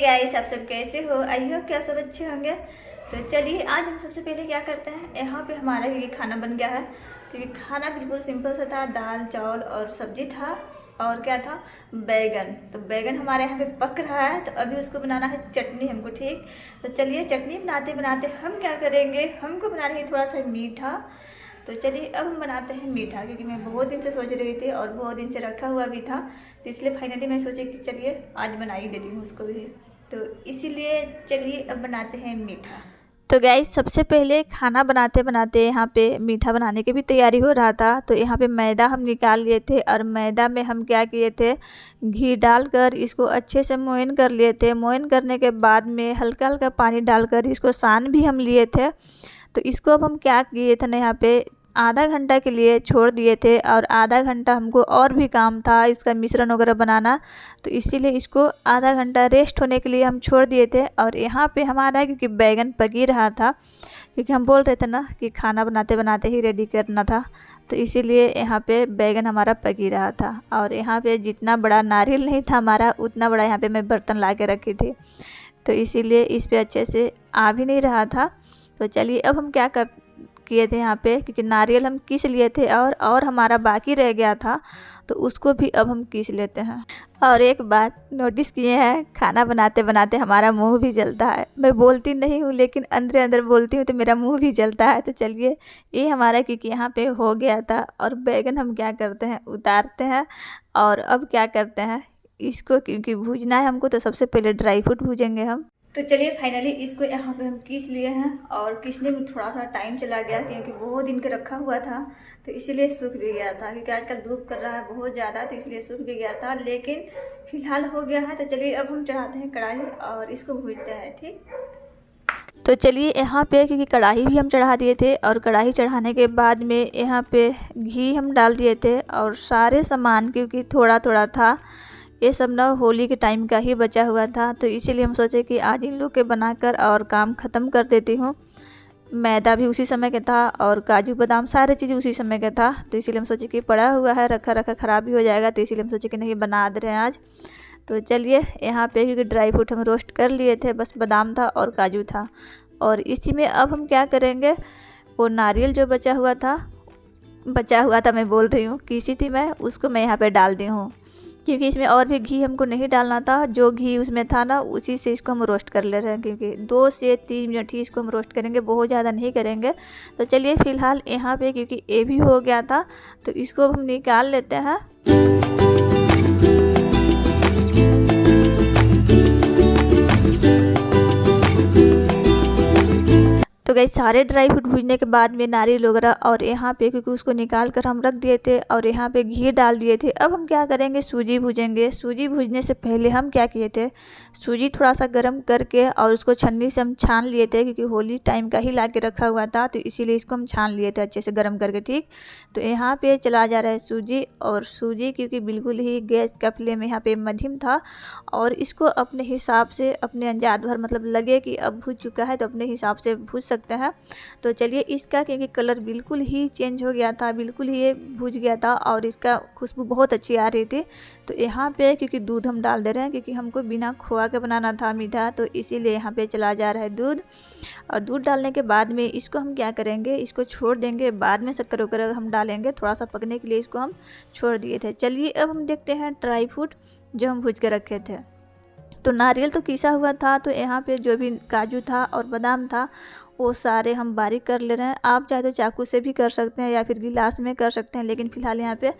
Guys, आप सब कैसे हो? आई होप क्या सब अच्छे होंगे। तो चलिए आज हम सबसे पहले क्या करते हैं, यहाँ पे हमारा ये खाना बन गया है। क्योंकि खाना बिल्कुल सिंपल सा था, दाल चावल और सब्जी था और क्या था, बैगन। तो बैगन हमारे यहाँ पे पक रहा है, तो अभी उसको बनाना है चटनी हमको। ठीक, तो चलिए चटनी बनाते बनाते हम क्या करेंगे, हमको बनाना है थोड़ा सा मीठा। तो चलिए अब हम बनाते हैं मीठा, क्योंकि मैं बहुत दिन से सोच रही थी और बहुत दिन से रखा हुआ भी था। तो इसलिए फाइनली मैं सोची कि चलिए आज बना ही देती हूँ उसको भी। तो इसीलिए चलिए अब बनाते हैं मीठा। तो गाइस, सबसे पहले खाना बनाते बनाते यहाँ पे मीठा बनाने की भी तैयारी हो रहा था। तो यहाँ पे मैदा हम निकाल लिए थे और मैदा में हम क्या किए थे, घी डालकर इसको अच्छे से मोइन कर लिए थे। मोइन करने के बाद में हल्का हल्का पानी डालकर इसको सान भी हम लिए थे। तो इसको अब हम क्या किए थे ना, यहाँ पे आधा घंटा के लिए छोड़ दिए थे और आधा घंटा हमको और भी काम था इसका मिश्रण वगैरह बनाना। तो इसीलिए इसको आधा घंटा रेस्ट होने के लिए हम छोड़ दिए थे। और यहाँ पे हमारा क्योंकि बैगन पक ही रहा था, क्योंकि हम बोल रहे थे ना कि खाना बनाते बनाते ही रेडी करना था, तो इसीलिए यहाँ पे बैगन हमारा पक ही रहा था। और यहाँ पे जितना बड़ा नारियल नहीं था हमारा, उतना बड़ा यहाँ पे मैं बर्तन ला के रखी थी, तो इसीलिए इस पर अच्छे से आ भी नहीं रहा था। तो चलिए अब हम क्या किए थे यहाँ पे, क्योंकि नारियल हम किस लिए थे और हमारा बाकी रह गया था, तो उसको भी अब हम किस लेते हैं। और एक बात नोटिस किए हैं, खाना बनाते बनाते हमारा मुंह भी जलता है। मैं बोलती नहीं हूँ लेकिन अंदर अंदर बोलती हूँ तो मेरा मुंह भी जलता है। तो चलिए ये हमारा क्योंकि यहाँ पे हो गया था, और बैगन हम क्या करते हैं, उतारते हैं। और अब क्या करते हैं, इसको क्योंकि भूजना है हमको, तो सबसे पहले ड्राई फ्रूट भूजेंगे हम। तो चलिए फाइनली इसको यहाँ पे हम पीस लिए हैं, और पीसने में थोड़ा सा टाइम चला गया क्योंकि बहुत दिन का रखा हुआ था, तो इसीलिए सूख भी गया था। क्योंकि आजकल धूप कर रहा है बहुत ज़्यादा, तो इसलिए सूख भी गया था, लेकिन फिलहाल हो गया है। तो चलिए अब हम चढ़ाते हैं कढ़ाई और इसको भूनते हैं। ठीक, तो चलिए यहाँ पे क्योंकि कढ़ाई भी हम चढ़ा दिए थे, और कढ़ाई चढ़ाने के बाद में यहाँ पे घी हम डाल दिए थे, और सारे सामान क्योंकि थोड़ा थोड़ा था, ये सब ना होली के टाइम का ही बचा हुआ था, तो इसीलिए हम सोचे कि आज इन लोग के बनाकर और काम ख़त्म कर देती हूँ। मैदा भी उसी समय का था और काजू बादाम सारे चीज़ उसी समय का था, तो इसीलिए हम सोचे कि पड़ा हुआ है रखा रखा ख़राब भी हो जाएगा, तो इसीलिए हम सोचे कि नहीं बना दे रहे हैं आज। तो चलिए यहाँ पे क्योंकि ड्राई फ्रूट हम रोस्ट कर लिए थे, बस बादाम था और काजू था। और इसी में अब हम क्या करेंगे, वो नारियल जो बचा हुआ था मैं बोल रही हूँ, किसी थी मैं, उसको मैं यहाँ पर डाल दी हूँ। क्योंकि इसमें और भी घी हमको नहीं डालना था, जो घी उसमें था ना उसी से इसको हम रोस्ट कर ले रहे हैं। क्योंकि 2 से 3 मिनट ही इसको हम रोस्ट करेंगे, बहुत ज़्यादा नहीं करेंगे। तो चलिए फिलहाल यहाँ पे क्योंकि ये भी हो गया था, तो इसको हम निकाल लेते हैं। तो गाइस, सारे ड्राई फ्रूट भूजने के बाद में नारियल वगैरह, और यहाँ पे क्योंकि उसको निकाल कर हम रख दिए थे और यहाँ पे घी डाल दिए थे। अब हम क्या करेंगे, सूजी भूजेंगे। सूजी भूजने से पहले हम क्या किए थे, सूजी थोड़ा सा गर्म करके और उसको छन्नी से हम छान लिए थे, क्योंकि होली टाइम का ही ला के रखा हुआ था, तो इसीलिए इसको हम छान लिए थे अच्छे से गर्म करके। ठीक, तो यहाँ पे चला जा रहा है सूजी, और सूजी क्योंकि बिल्कुल ही गैस का फ्लेम यहाँ पे मध्यम था, और इसको अपने हिसाब से अपने अंदाज भर, मतलब लगे कि अब भूज चुका है तो अपने हिसाब से भूज सकते हैं। तो चलिए इसका क्योंकि कलर बिल्कुल ही चेंज हो गया था, बिल्कुल ही ये भूज गया था, और इसका खुशबू बहुत अच्छी आ रही थी। तो यहाँ पे क्योंकि दूध हम डाल दे रहे हैं, क्योंकि हमको बिना खोआ के बनाना था मीठा, तो इसीलिए यहाँ पे चला जा रहा है दूध। और दूध डालने के बाद में इसको हम क्या करेंगे, इसको छोड़ देंगे, बाद में शक्कर वगैरह हम डालेंगे, थोड़ा सा पकने के लिए इसको हम छोड़ दिए थे। चलिए अब हम देखते हैं ड्राई फ्रूट जो हम भूज के रखे थे। तो नारियल तो किसा हुआ था, तो यहाँ पे जो भी काजू था और बादाम था वो सारे हम बारीक कर ले रहे हैं। आप चाहे तो चाकू से भी कर सकते हैं या फिर गिलास में कर सकते हैं, लेकिन फ़िलहाल यहाँ पे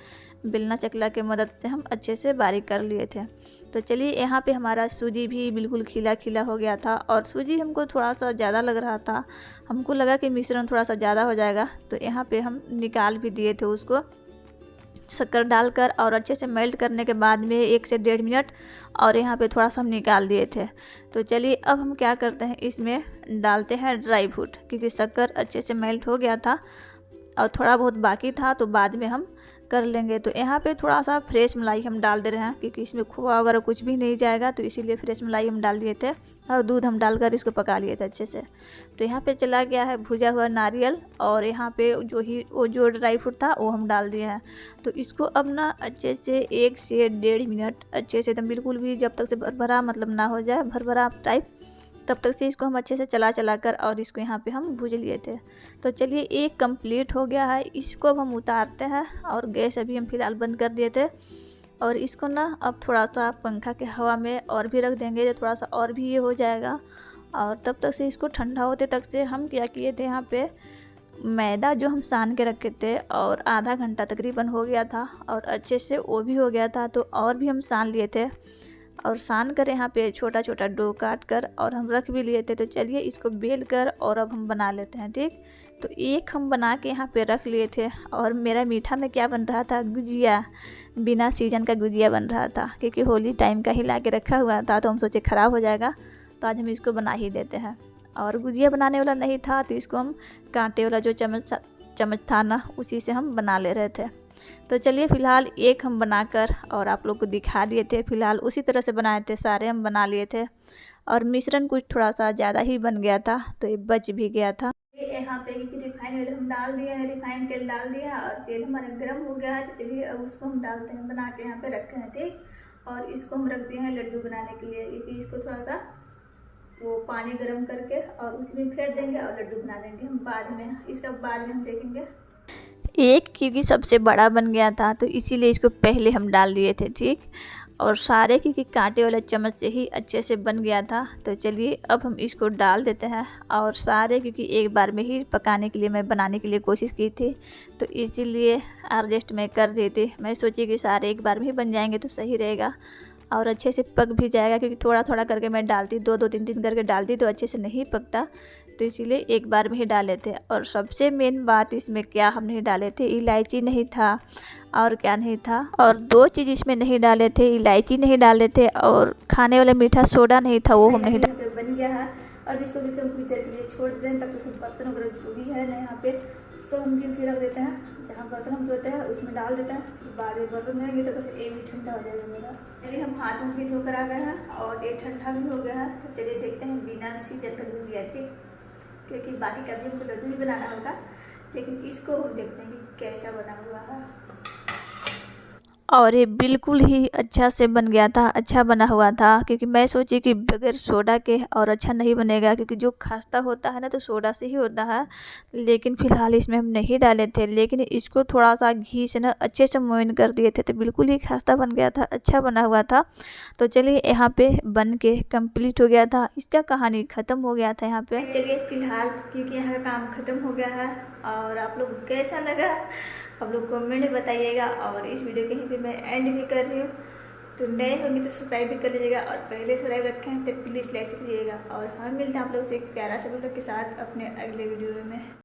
बेलना चकला के मदद से हम अच्छे से बारीक कर लिए थे। तो चलिए यहाँ पे हमारा सूजी भी बिल्कुल खिला खिला हो गया था, और सूजी हमको थोड़ा सा ज़्यादा लग रहा था, हमको लगा कि मिश्रण थोड़ा सा ज़्यादा हो जाएगा, तो यहाँ पर हम निकाल भी दिए थे उसको शक्कर डालकर, और अच्छे से मेल्ट करने के बाद में 1 से 1.5 मिनट, और यहाँ पे थोड़ा सा हम निकाल दिए थे। तो चलिए अब हम क्या करते हैं, इसमें डालते हैं ड्राई फ्रूट, क्योंकि शक्कर अच्छे से मेल्ट हो गया था और थोड़ा बहुत बाकी था, तो बाद में हम कर लेंगे। तो यहाँ पे थोड़ा सा फ्रेश मलाई हम डाल दे रहे हैं, क्योंकि इसमें खोआ वगैरह कुछ भी नहीं जाएगा, तो इसीलिए फ्रेश मलाई हम डाल दिए थे और दूध हम डालकर इसको पका लिए थे अच्छे से। तो यहाँ पे चला गया है भुजा हुआ नारियल, और यहाँ पे जो ड्राई फ्रूट था वो हम डाल दिए हैं। तो इसको अब ना अच्छे से 1 से 1.5 मिनट अच्छे से एकदम बिल्कुल भी जब तक से भरभरा मतलब ना हो जाए, भरभरा टाइप, तब तक से इसको हम अच्छे से चला कर और इसको यहाँ पे हम भूज लिए थे। तो चलिए एक कंप्लीट हो गया है, इसको अब हम उतारते हैं और गैस अभी हम फिलहाल बंद कर दिए थे। और इसको ना अब थोड़ा सा पंखा के हवा में और भी रख देंगे, तो थोड़ा सा और भी ये हो जाएगा। और तब तक से इसको ठंडा होते तक से हम क्या किए थे, यहाँ पे मैदा जो हम सान के रखे थे और आधा घंटा तकरीबन हो गया था और अच्छे से वो भी हो गया था, तो और भी हम सान लिए थे और सान कर यहाँ पे छोटा छोटा डो काट कर और हम रख भी लिए थे। तो चलिए इसको बेल कर और अब हम बना लेते हैं, ठीक। तो एक हम बना के यहाँ पे रख लिए थे, और मेरा मीठा में क्या बन रहा था, गुजिया, बिना सीजन का गुजिया बन रहा था, क्योंकि होली टाइम का ही ला के रखा हुआ था, तो हम सोचे ख़राब हो जाएगा, तो आज हम इसको बना ही देते हैं। और गुजिया बनाने वाला नहीं था, तो इसको हम कांटे वाला जो चम्मच था ना, उसी से हम बना ले रहे थे। तो चलिए फ़िलहाल एक हम बनाकर और आप लोग को दिखा दिए थे। फ़िलहाल उसी तरह से बनाए थे, सारे हम बना लिए थे, और मिश्रण कुछ थोड़ा सा ज़्यादा ही बन गया था, तो ये बच भी गया था। यहाँ पे रिफाइन ऑयल हम डाल दिया है, रिफाइन तेल डाल दिया और तेल हमारा गर्म हो गया है। तो चलिए अब उसको हम डालते हैं, बना के यहाँ पे रखे हैं, ठीक। और इसको हम रख दिए हैं लड्डू बनाने के लिए, क्योंकि इसको थोड़ा सा वो पानी गर्म करके और उसी में फेंट देंगे और लड्डू बना देंगे हम बाद में, इसका बाद में हम देखेंगे। एक क्योंकि सबसे बड़ा बन गया था, तो इसीलिए इसको पहले हम डाल दिए थे, ठीक। और सारे क्योंकि कांटे वाला चम्मच से ही अच्छे से बन गया था। तो चलिए अब हम इसको डाल देते हैं, और सारे क्योंकि एक बार में ही पकाने के लिए मैं बनाने के लिए कोशिश की थी, तो इसीलिए एडजस्ट मैं कर रही थी। मैं सोची कि सारे एक बार में ही बन जाएंगे तो सही रहेगा और अच्छे से पक भी जाएगा, क्योंकि थोड़ा थोड़ा करके मैं डालती, 2-2 3-3 करके डालती तो अच्छे से नहीं पकता, तो इसीलिए एक बार में ही डाले थे। और सबसे मेन बात इसमें क्या हम नहीं डाले थे, इलायची नहीं था, और क्या नहीं था, और 2 चीज़ इसमें नहीं डाले थे, इलायची नहीं डाले थे और खाने वाला मीठा सोडा नहीं था, वो हम नहीं डाले। बन गया है, अब इसको देखिए हम कुछ देर के लिए छोड़ देते हैं, तब तक सब बर्तन वगैरह जो भी है ना यहाँ पे सब हम क्योंकि रख देते हैं, जहाँ बर्तन हम धोते हैं उसमें डाल देते हैं, बाद में बर्तन धोएंगे तो बस ये भी ठंडा हो जाएगा मेरा। चलिए हम हाथ मुँह भी धोकर आ गए हैं और ये ठंडा भी हो गया है। तो चलिए देखते हैं बिना सीजन का गुजिया, ठीक, क्योंकि बाकी का भी हमको लड्डू ही बनाना होगा, लेकिन इसको हम देखते हैं कि कैसा बना हुआ है। और ये बिल्कुल ही अच्छा से बन गया था, अच्छा बना हुआ था, क्योंकि मैं सोची कि बगैर सोडा के और अच्छा नहीं बनेगा, क्योंकि जो खास्ता होता है ना तो सोडा से ही होता है, लेकिन फ़िलहाल इसमें हम नहीं डाले थे, लेकिन इसको थोड़ा सा घी से ना अच्छे से मोइन कर दिए थे, तो बिल्कुल ही खास्ता बन गया था, अच्छा बना हुआ था। तो चलिए यहाँ पे बन के कंप्लीट हो गया था, इसका कहानी ख़त्म हो गया था यहाँ पे। चलिए फ़िलहाल क्योंकि यहाँ का काम ख़त्म हो गया है, और आप लोग कैसा लगा आप लोग कमेंट में बताइएगा। और इस वीडियो के यहीं पे मैं एंड भी कर रही हूँ, तो नए होंगे तो सब्सक्राइब भी कर लीजिएगा, और पहले सब्सक्राइब रखे हैं तो प्लीज़ लाइक कीजिएगा। और हम मिलते हैं आप लोग से एक प्यारा सा वीडियो के साथ अपने अगले वीडियो में।